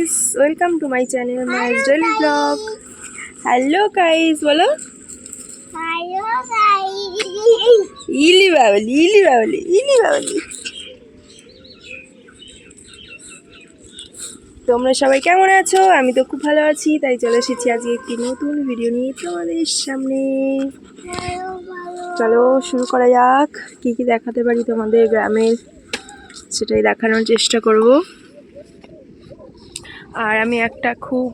Guys, welcome to my channel mai's daily blog. Hello guys, বলো hello guys. Ili Babli, Ili Babli, Ili Babli. তোমরা সবাই কেমন আছো? আমি তো খুব ভালো আছি, তাই চলে এসেছি আজকে একটি নতুন ভিডিও নিয়ে তোমাদের সামনে। চলো শুরু করা যাক। কি কি দেখাতে পারি তোমাদের গ্রামের, সেটাই দেখানোর চেষ্টা করব। আর আমি একটা খুব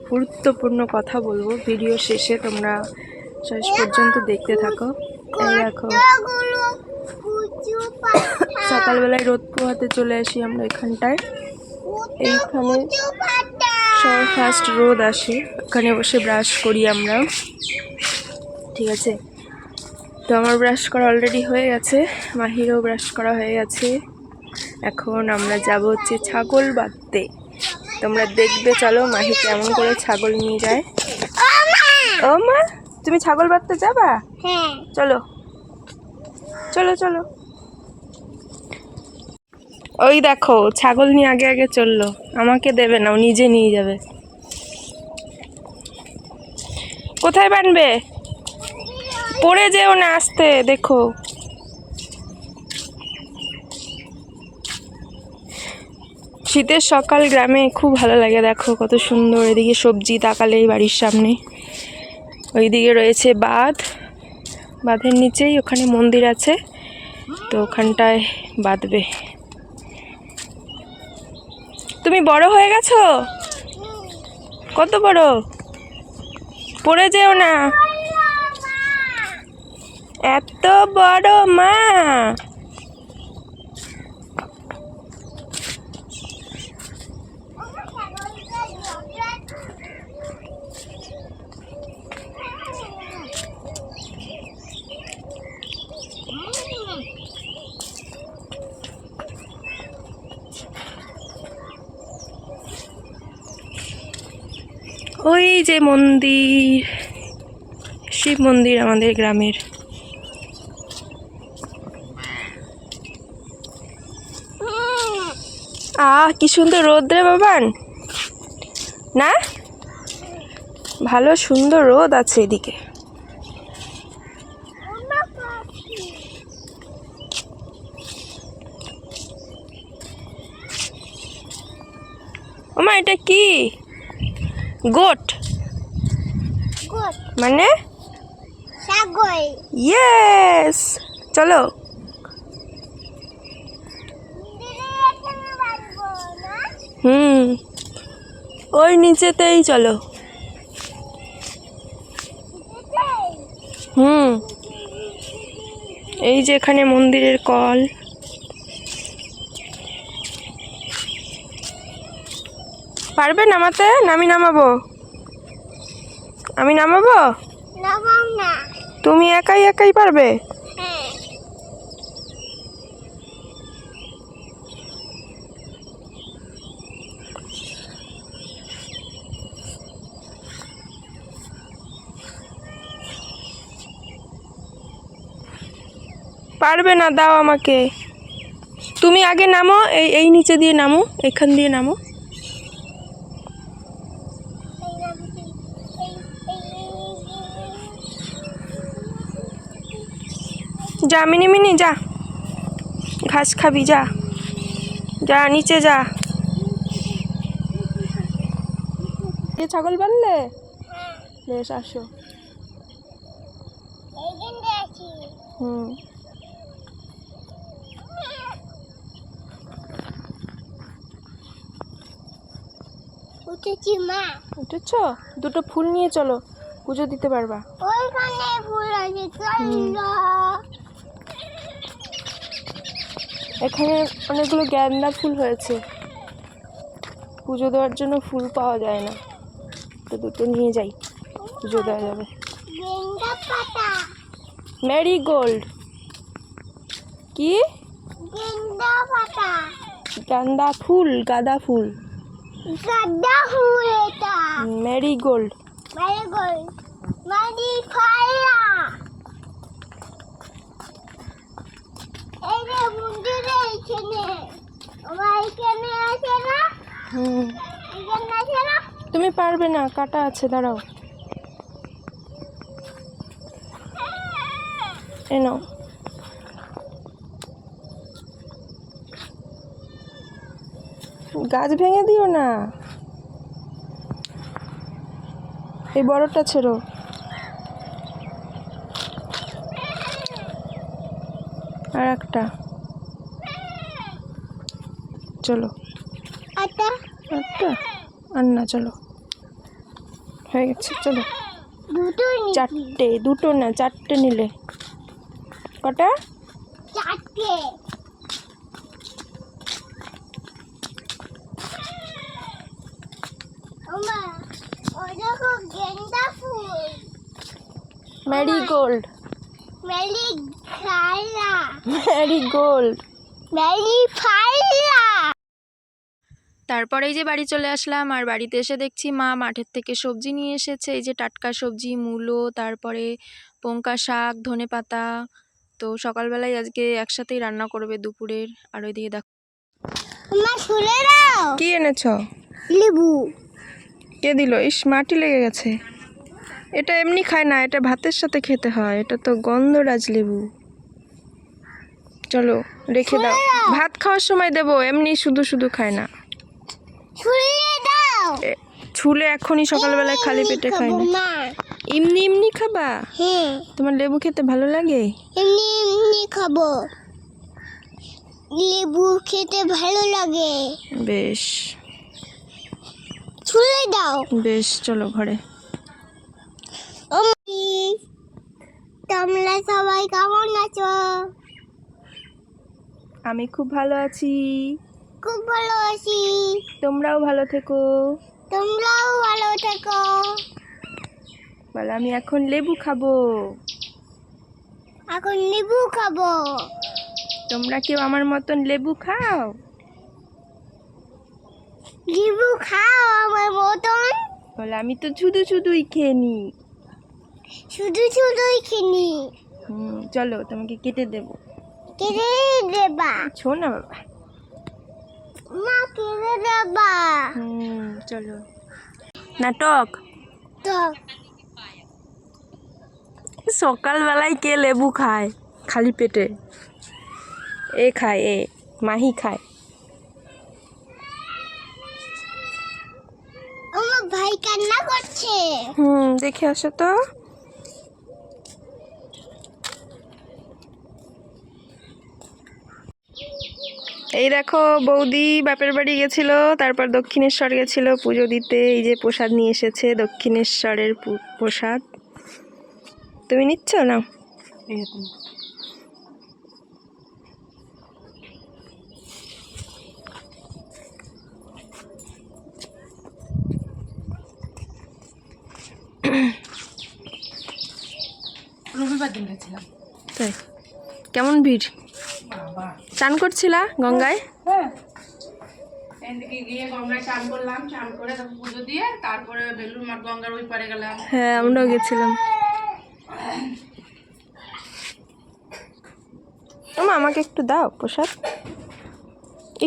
গুরুত্বপূর্ণ কথা বলবো ভিডিও শেষে, তোমরা শেষ পর্যন্ত দেখতে থাকো। এই দেখো, সকালবেলায় রোদ পোহাতে চলে আসি আমরা এখানটায়। এইখানে সবার ফার্স্ট রোদ আসে, ওখানে বসে ব্রাশ করি আমরা, ঠিক আছে? তো আমার ব্রাশ করা অলরেডি হয়ে গেছে, মাহিরও ব্রাশ করা হয়ে গেছে। এখন আমরা যাব হচ্ছে ছাগল বাঁধতে। তোমরা দেখবে, চলো মাহি কেমন করে ছাগল নিয়ে যায়। ও মা, তুমি ছাগল বাঁধতে যাবা? হ্যাঁ, চলো চলো চলো। ওই দেখো, ছাগল নিয়ে আগে আগে চললো, আমাকে দেবে না, ও নিজে নিয়ে যাবে। কোথায় বানবে? পড়ে যেও না, আসতে দেখো। শীতের সকাল গ্রামে খুব ভালো লাগে, দেখো কত সুন্দর। এদিকে সবজি তাকালেই বাড়ির সামনে, ওইদিকে রয়েছে বাঁধ, বাঁধের নিচেই ওখানে মন্দির আছে, তো ওখানটায় বাঁধবে। তুমি বড় হয়ে গেছো? কত বড়? পড়ে যেও না। এত বড় মা? ওই যে মন্দির, শিব মন্দির আমাদের গ্রামের। কি সুন্দর রোদ রে বাবান, না? ভালো সুন্দর রোদ আছে এদিকে। ওমা, এটা কি? গোট মানে? ছাগল। ইয়েস, চলো। ওই নিচেতেই চলো। এই যে এখানে মন্দিরের কল। পারবে নামাতে? আমি নামাবো, আমি নামাবো। না, তুমি একাই একাই পারবে? হ্যাঁ। পারবে না, দাও আমাকে। তুমি আগে নামো, এই নিচে দিয়ে নামো, এখান দিয়ে নামো। যা মিনি মিনি, যা ঘাস খাবি, যা যা নিচে যা। ছাগল বানলে? বেশ, আসো। উঠেছি মা। উঠেছ? দুটো ফুল নিয়ে চলো, পুজো দিতে পারবা। ওইখানে ফুল আছে, চলো। এখানে অনেকগুলো গ্যান্দা ফুল হয়েছে, পুজো দেওয়ার জন্য ফুল পাওয়া যায় না, তো দুটো নিয়ে যাই, পুজো দেওয়া যাবে। গেন্দা পাতা। ম্যারিগোল্ড। কি? গেন্দা পাতা। গাঁদা ফুল, গাঁদা ফুল। গাঁদা ফুল এটা। ম্যারিগোল্ড। ম্যারিগোল্ড। মারি ফায়া। এই যে মন্দিরে এখানে, আমার এখানে আছে না? এখানে আছে না? তুমি পারবে না, কাটা আছে, দাঁড়াও। এই নাও। গাছ ভেঙে দিও না, এই বড়টা ছেড়ো। আর একটা, চলো। আটা একটা আর না, চলো, হয়ে গেছে, চলো। দুটো চারটে, দুটো না, চারটে নিলে। কটা? চারটে। ওমা, ওই দেখো গেন্দা ফুল। ম্যারিগোল্ড। মেলি খাইলা। ম্যারিগোল্ড। মেলি ফাইলা। তারপর এই যে বাড়ি চলে আসলাম, আর বাড়িতে এসে দেখছি মা মাঠের থেকে সবজি নিয়ে এসেছে। এই যে টাটকা সবজি, মূলো, তারপরে পঙ্কা শাক, ধনেপাতা। তো সকালবেলায় আজকে একসাথেই রান্না করবে দুপুরের। আর ওইদিকে দেখো ওমা শুলে দাও। কি এনেছো? লেবু। কে দিল? ইস, মাটি লেগে গেছে। এটা এমনি খায় না, এটা ভাতের সাথে খেতে হয়। এটা তো গন্ধরাজ লেবু। চলো রেখে দাও, ভাত খাওয়ার সময় দেবো, এমনি শুধু শুধু খায় না। শুলে দাও। ছুলে এখনই সকালবেলায় খালি পেটে খায় না। মা, এমনি এমনি খাবা? হ্যাঁ, তোমার লেবু খেতে ভালো লাগে? এমনি এমনি খাবো। লেবু খেতে ভালো লাগে। বেশ ছুলে দাও। বেশ, চলো ঘরে। তোমরা সবাই কেমন আছো? আমি খুব ভালো আছি। খুব ভালো আছি। তোমরাও ভালো থেকো। তোমরাও ভালো থেকো। বলো, আমি এখন লেবু খাবো। এখন লেবু খাবো। তোমরা কেউ আমার মতন লেবু খাও? লেবু খাও আমার মতন। বলো, আমি তো শুধু শুধুই খেয়ে নি। শুধু শুধুই কিনি। চলো তোমাকে কেটে দেবো। কেটে দেবা? ছো না বাবা। মা কেটে দেবা? চলো। নাটক। তো সকালবেলায় কে লেবু খায় খালি পেটে? এ খায়, এ মাহি খায়। আমার ভাই কান্না করছে। দেখে আসো তো। এই দেখো, বৌদি বাপের বাড়ি গেছিল, তারপর দক্ষিণেশ্বর গেছিল পুজো দিতে। এই যে প্রসাদ নিয়ে এসেছে, দক্ষিণেশ্বরের প্রসাদ। তুমি নিচ্ছ না? রবিবার দিন গেছিলাম। তাই? কেমন ভিড়? চান করছিলা গঙ্গায়? হ্যাঁ, এদিকে গিয়ে গঙ্গায় চান করলাম, চান করে তারপর পুজো দিয়ে তারপরে বেলুর মাঠ গঙ্গার ওই পারে গেলাম। হ্যাঁ, আমরাও গেছিলাম। আমাকে একটু দাও প্রসাদ,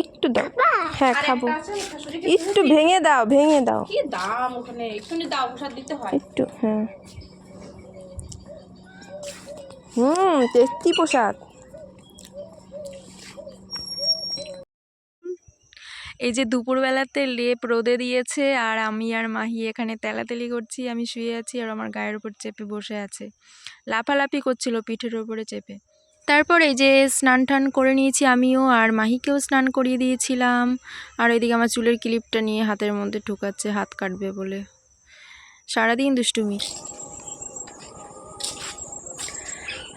একটু দাও। হ্যাঁ খাবো। একটু ভেঙে দাও, ভেঙে দাও। কি দাম ওখানে, এক্ষুনি দাও, প্রসাদ দিতে হয়। একটু, হ্যাঁ। টেস্টি প্রসাদ। এই যে দুপুরবেলাতে লেপ রোদে দিয়েছে, আর আমি আর মাহি এখানে তেলাতেলি করছি। আমি শুয়ে আছি আর আমার গায়ের উপর চেপে বসে আছে, লাফালাফি করছিল পিঠের ওপরে চেপে। তারপর এই যে স্নান টান করে নিয়েছি আমিও, আর মাহিকেও স্নান করিয়ে দিয়েছিলাম। আর ওইদিকে আমার চুলের ক্লিপটা নিয়ে হাতের মধ্যে ঢুকাচ্ছে, হাত কাটবে বলে। সারাদিন দুষ্টুমি।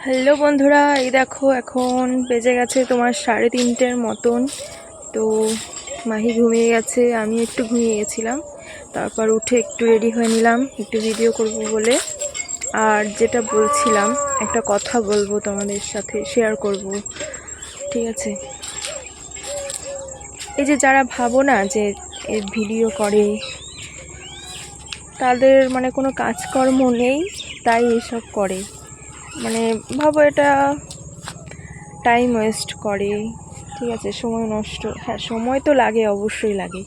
হ্যালো বন্ধুরা, এই দেখো এখন বেজে গেছে তোমার 3:30 মতন। তো মাহি ঘুমিয়ে গেছে, আমি একটু ঘুমিয়ে গেছিলাম। তারপর উঠে একটু রেডি হয়ে নিলাম, একটু ভিডিও করব বলে। আর যেটা বলছিলাম, একটা কথা বলবো তোমাদের সাথে, শেয়ার করব, ঠিক আছে? এই যে যারা ভাবো না যে ভিডিও করে, তাদের মানে কোনো কাজকর্ম নেই তাই এসব করে, মানে ভাবো এটা টাইম ওয়েস্ট করে, ঠিক আছে? সময় নষ্ট, হ্যাঁ সময় তো লাগে, অবশ্যই লাগে,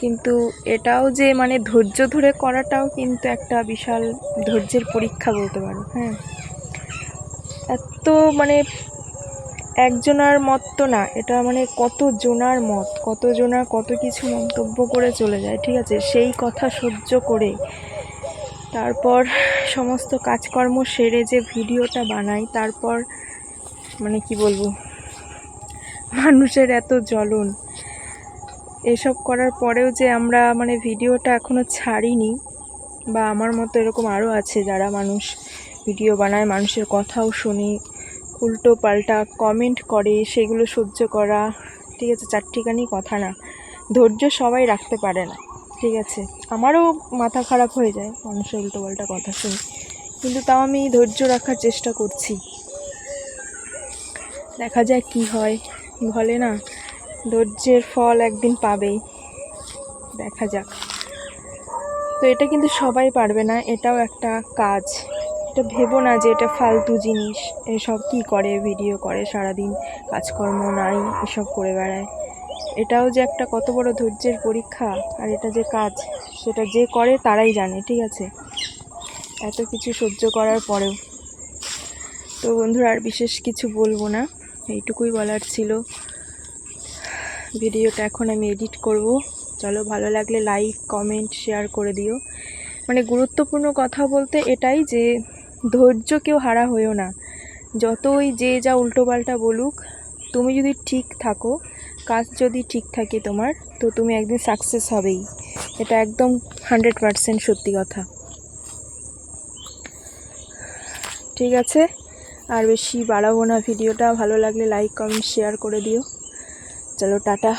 কিন্তু এটাও যে মানে ধৈর্য ধরে করাটাও কিন্তু একটা বিশাল ধৈর্যের পরীক্ষা বলতে পারো। হ্যাঁ, এত মানে একজনার মত তো না, এটা মানে কত জনার মত, কত জনার কত কিছু মন্তব্য করে চলে যায়, ঠিক আছে। সেই কথা সহ্য করে তারপর সমস্ত কাজকর্ম সেরে যে ভিডিওটা বানাই, তারপর মানে কি বলবো, মানুষের এত জ্বলন, এসব করার পরেও যে আমরা মানে ভিডিওটা এখনো ছাড়িনি, বা আমার মতো এরকম আরও আছে যারা মানুষ ভিডিও বানায়, মানুষের কথাও শুনি, উল্টো পাল্টা কমেন্ট করে, সেগুলো সহ্য করা, ঠিক আছে, চারটিখানি কথা না, ধৈর্য সবাই রাখতে পারে না, ঠিক আছে। আমারও মাথা খারাপ হয়ে যায় মানুষের উল্টো পাল্টা কথা শুনি, কিন্তু তাও আমি ধৈর্য রাখার চেষ্টা করছি। দেখা যাক কি হয়, বলে না ধৈর্যের ফল একদিন পাবেই, দেখা যাক। তো এটা কিন্তু সবাই পারবে না, এটাও একটা কাজ। এটা ভেবো না যে এটা ফালতু জিনিস, এসব কি করে, ভিডিও করে সারাদিন, কাজকর্ম নাই, এসব করে বেড়ায়। এটাও যে একটা কত বড় ধৈর্যের পরীক্ষা, আর এটা যে কাজ, সেটা যে করে তারাই জানে, ঠিক আছে, এত কিছু সহ্য করার পরেও। তো বন্ধুরা, আর বিশেষ কিছু বলবো না, এইটুকুই বলার ছিল। ভিডিওটা এখন আমি এডিট করব। চলো, ভালো লাগলে লাইক, কমেন্ট, শেয়ার করে দিও। মানে গুরুত্বপূর্ণ কথা বলতে এটাই যে ধৈর্য কেউ হারা হয়েও না, যতই যে যা উল্টোপাল্টা বলুক, তুমি যদি ঠিক থাকো, কাজ যদি ঠিক থাকে তোমার, তো তুমি একদিন সাকসেস হবেই, এটা একদম 100% সত্যি কথা। ঠিক আছে, আর বেশি বাড়াবো না ভিডিওটা, ভালো লাগলে লাইক, কমেন্ট, শেয়ার করে দিও। চলো, টাটা।